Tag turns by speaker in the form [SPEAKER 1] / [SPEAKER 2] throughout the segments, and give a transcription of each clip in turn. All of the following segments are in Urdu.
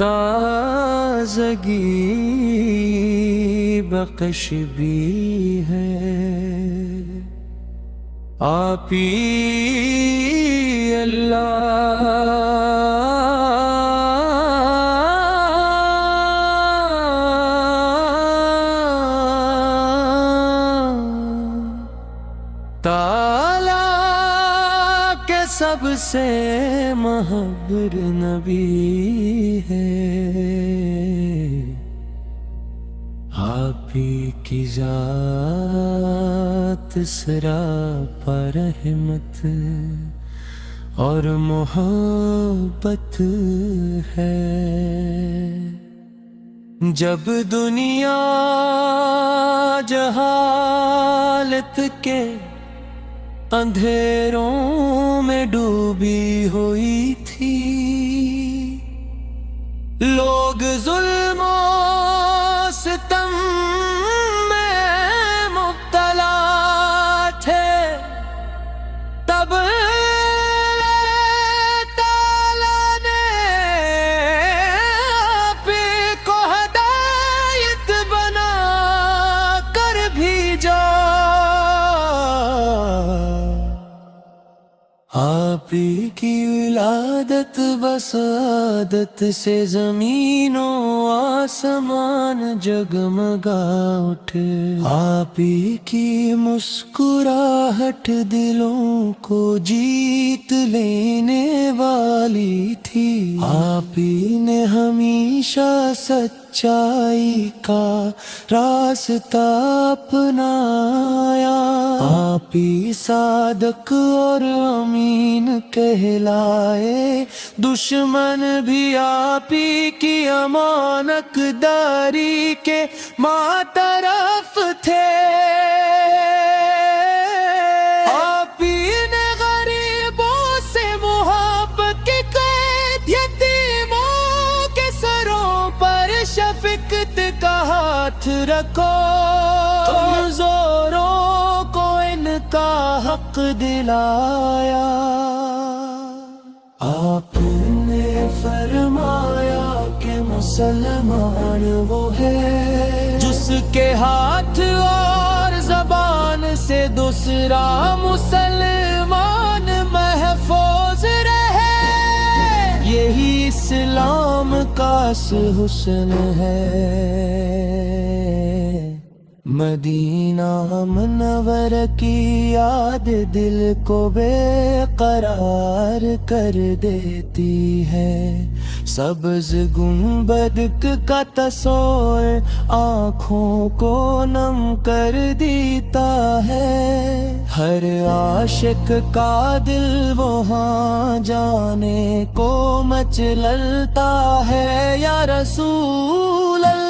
[SPEAKER 1] تازگی بخش بھی ہے، آپ ہی تعالیٰ کے سب سے محبوب نبی ہے، آپ ہی کی ذات سراپا رحمت اور محبت ہے۔ جب دنیا جہالت کے اندھیروں میں ڈوبی ہوئی تھی، لوگ ظلم و ستم میں مبتلا تھے، تب تعالیٰ نے آپ کو ہدایت بنا کر بھیجا۔ آپ کی ولادت بسعادت سے زمین و آسمان جگمگا اٹھے، آپ کی مسکراہٹ دلوں کو جیت لینے والی تھی، آپ نے ہمیشہ سچائی کا راستہ اپنایا، آپ ہی صادق اور امین کہلائے، دشمن بھی آپ ہی کی امانت داری کے معترف تھے۔ آپ ہی نے غریبوں سے محبت کی قید، یتیموں کے سروں پر شفقت کا ہاتھ رکھو، کمزوروں کو ان کا حق دلایا۔ آپ نے فرمایا کہ مسلمان وہ ہے جس کے ہاتھ اور زبان سے دوسرا مسلمان محفوظ رہے، یہی اسلام کا حسن ہے۔ مدینہ منور کی یاد دل کو بے قرار کر دیتی ہے، سبز گنبد کا تصور آنکھوں کو نم کر دیتا ہے، ہر عاشق کا دل وہاں جانے کو مچلتا ہے۔ یا رسول اللہ،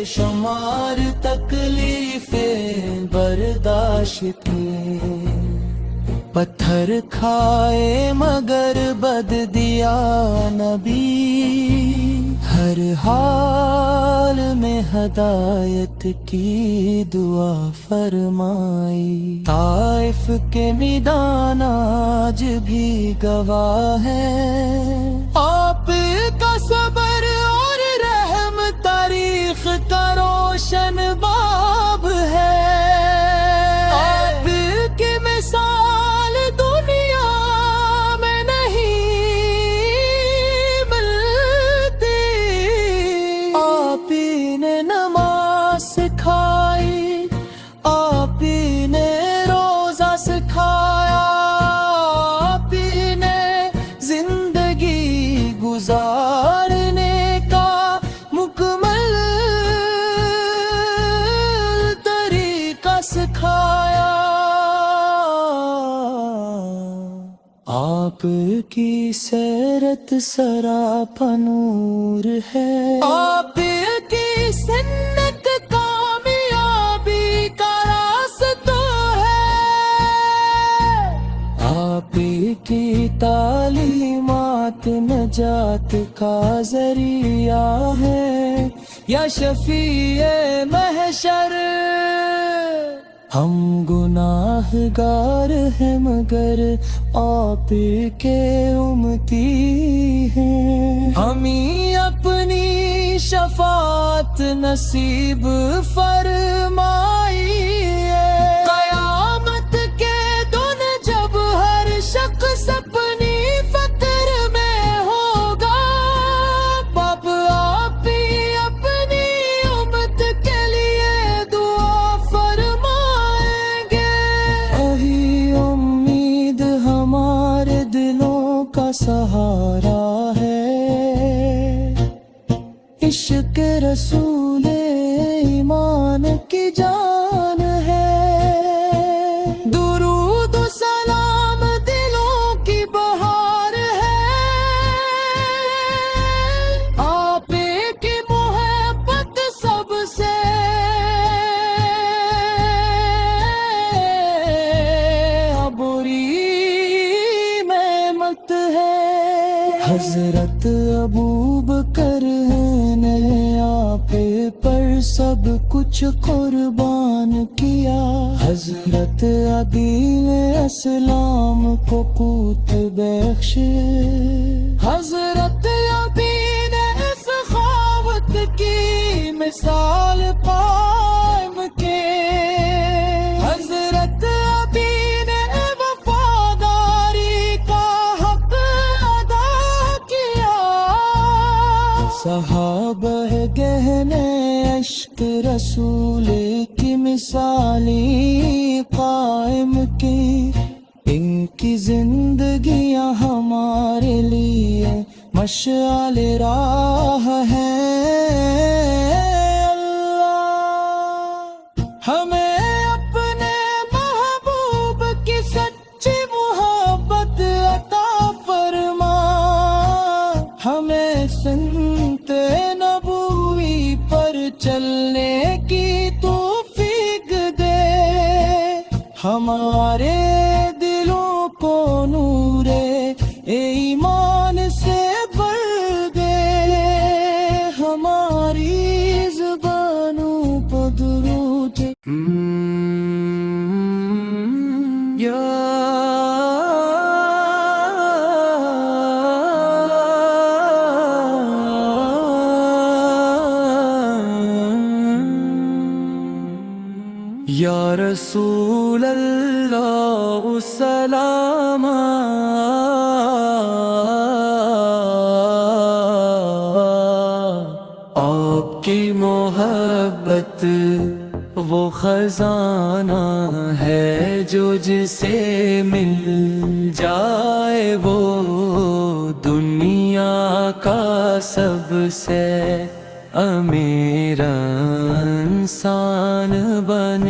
[SPEAKER 1] شمار تکلیفیں برداشت کی، پتھر کھائے مگر بد دیا نبی، ہر حال میں ہدایت کی دعا فرمائی۔ طائف کے میدان آج بھی گواہ ہیں، آپ کا صبر اور رحم تاریخ کا روشن باب ہے، آپ کی مثال دنیا میں نہیں ملتی، آپ نے نماز سکھائی، آپ نے روزہ سکھایا، آپ نے زندگی گزارنے کا مکمل طریقہ سکھایا، آپ کی سیرت سراپا نور ہے، آپ کی سنت کامیابی کا راستہ ہے، نجات کا ذریعہ ہے یا شفیع محشر. ہم گناہ گار ہیں مگر آپ کے امتی ہیں. ہمیں اپنی شفاعت نصیب فرمائیے. قیامت کے دن جب ہر شخص اپنی فکر میں ہوگا، باپ آپ ہی اپنی امت کے لیے دعا فرمائیں گے. یہی امید ہمارے دلوں کا سہارا ہے، عشق رسول ایمان کی جان ہے. درود و سلام دلوں کی بہار ہے، آپ کی محبت سب سے عبوری نعمت ہے. حضرت ابوبکر نے آپ پر سب کچھ قربان کیا. حضرت علی نے اسلام کو قوت بخش. حضرت علی نے سخاوت کی مثال قائم کی. حضرت علی نے وفاداری کا حق ادا کیا. صحابہ گہنے عشق رسول کی مثالی قائم کی. ان کی زندگیاں ہمارے لیے مشعل راہ ہیں. اللہ ہمیں اپنے محبوب کی سچی محبت عطا فرما. ہمیں سنت نبوی پر چلنے کی توفیق دے. ہمارے دلوں کو نور ایمان سے بھر دے. ہماری زبانوں پر درود یا رسول اللہ سلام. آپ کی محبت وہ خزانہ ہے جو جسے مل جائے وہ دنیا کا سب سے امیر انسان بن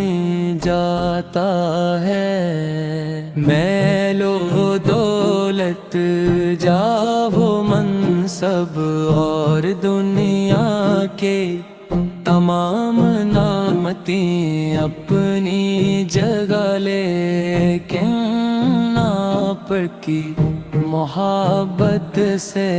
[SPEAKER 1] جاتا ہے. میل و دولت جاہ و منصب اور دنیا کے تمام نعمتیں اپنی جگہ لیکن آپ کی محبت سے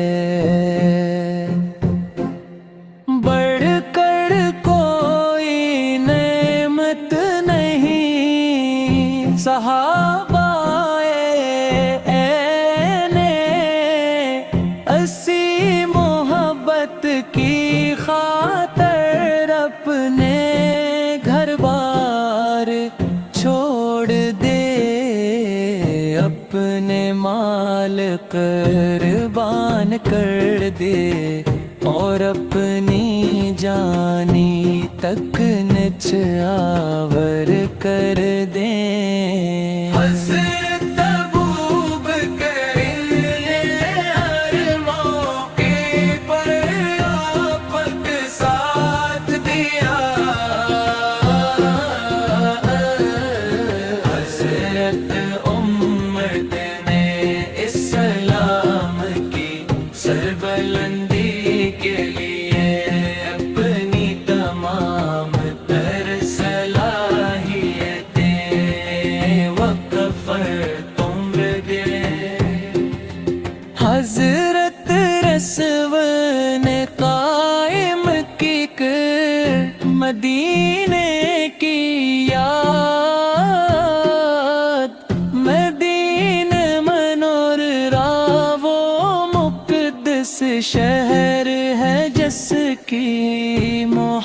[SPEAKER 1] بڑھ کر کوئی نعمت نہیں. صحابہ اسی محبت کی خاطر اپنے گھر بار چھوڑ دے. اپنے مال قربان کر دے اور اپنی جانی تک نچھاور کر دیں. حضرت ابوبکر نے ہر موقع پر آپ کا ساتھ دیا. حضرت عمر نے اسلام کی سربلندی کے لیے اپنی تمام تر صلاحیتیں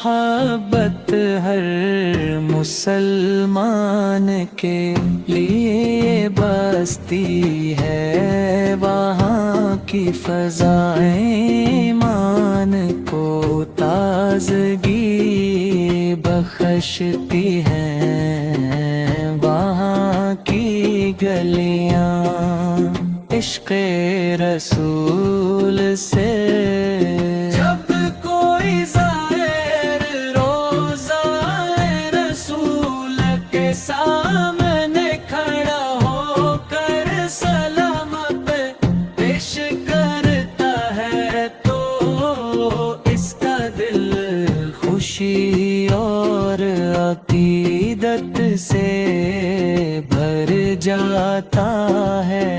[SPEAKER 1] محبت ہر مسلمان کے لیے بستی ہے، وہاں کی فضائیں ایمان کو تازگی بخشتی ہیں، وہاں کی گلیاں عشق رسول سے جب کوئی زائر روضہ رسول کے سامنے کھڑا ہو کر سلام پیش کرتا ہے تو اس کا دل خوشی اور عقیدت سے بھر جاتا ہے،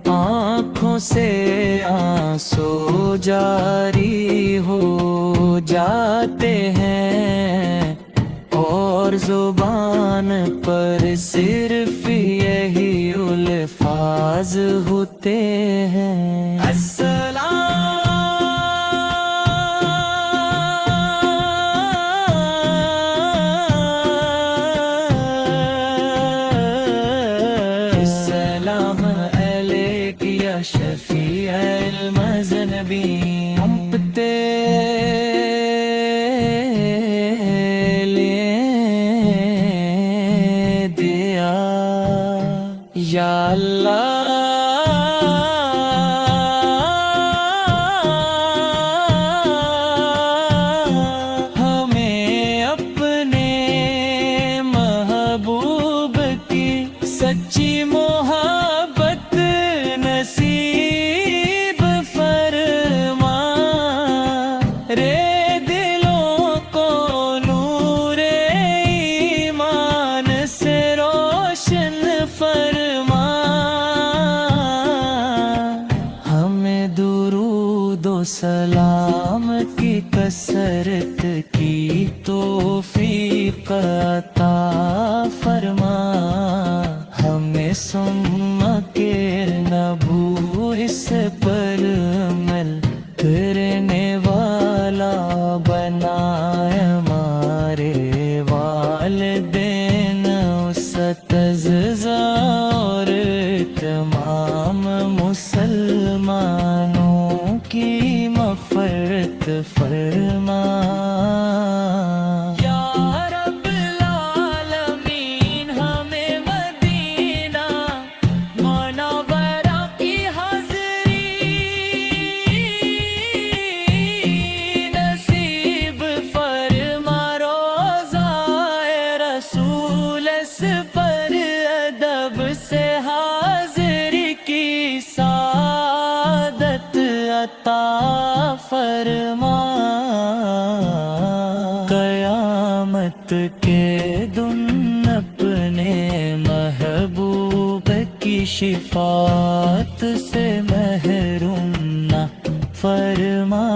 [SPEAKER 1] آنکھوں سے آنسو جاری ہو جاتے ہیں اور زبان پر صرف یہی الفاظ ہوتے ہیں، السلام علیک یا شفیع المذنبین، ہم پہ لے دیا یا اللہ، ہمیں اپنے محبوب کی سچی محبت نصیب فرما، رے دلوں کو نور ایمان سے روشن فرما، ہمیں درود و سلام کی کثرت کی توفیق عطا فرما، ہمیں سم کے نبو اس پر عمل کرنے والا بنائے، ہمارے والدین اساتذہ اور تمام مسلمانوں کی مغفرت فرما، یا رب العالمین ہمیں مدینہ منورہ کی حاضری نصیب فرما، روضہ رسول اس پر ادب سے حاضری کی سعادت عطا فرما، قیامت کے دن اپنے محبوب کی شفاعت سے محروم نہ فرما۔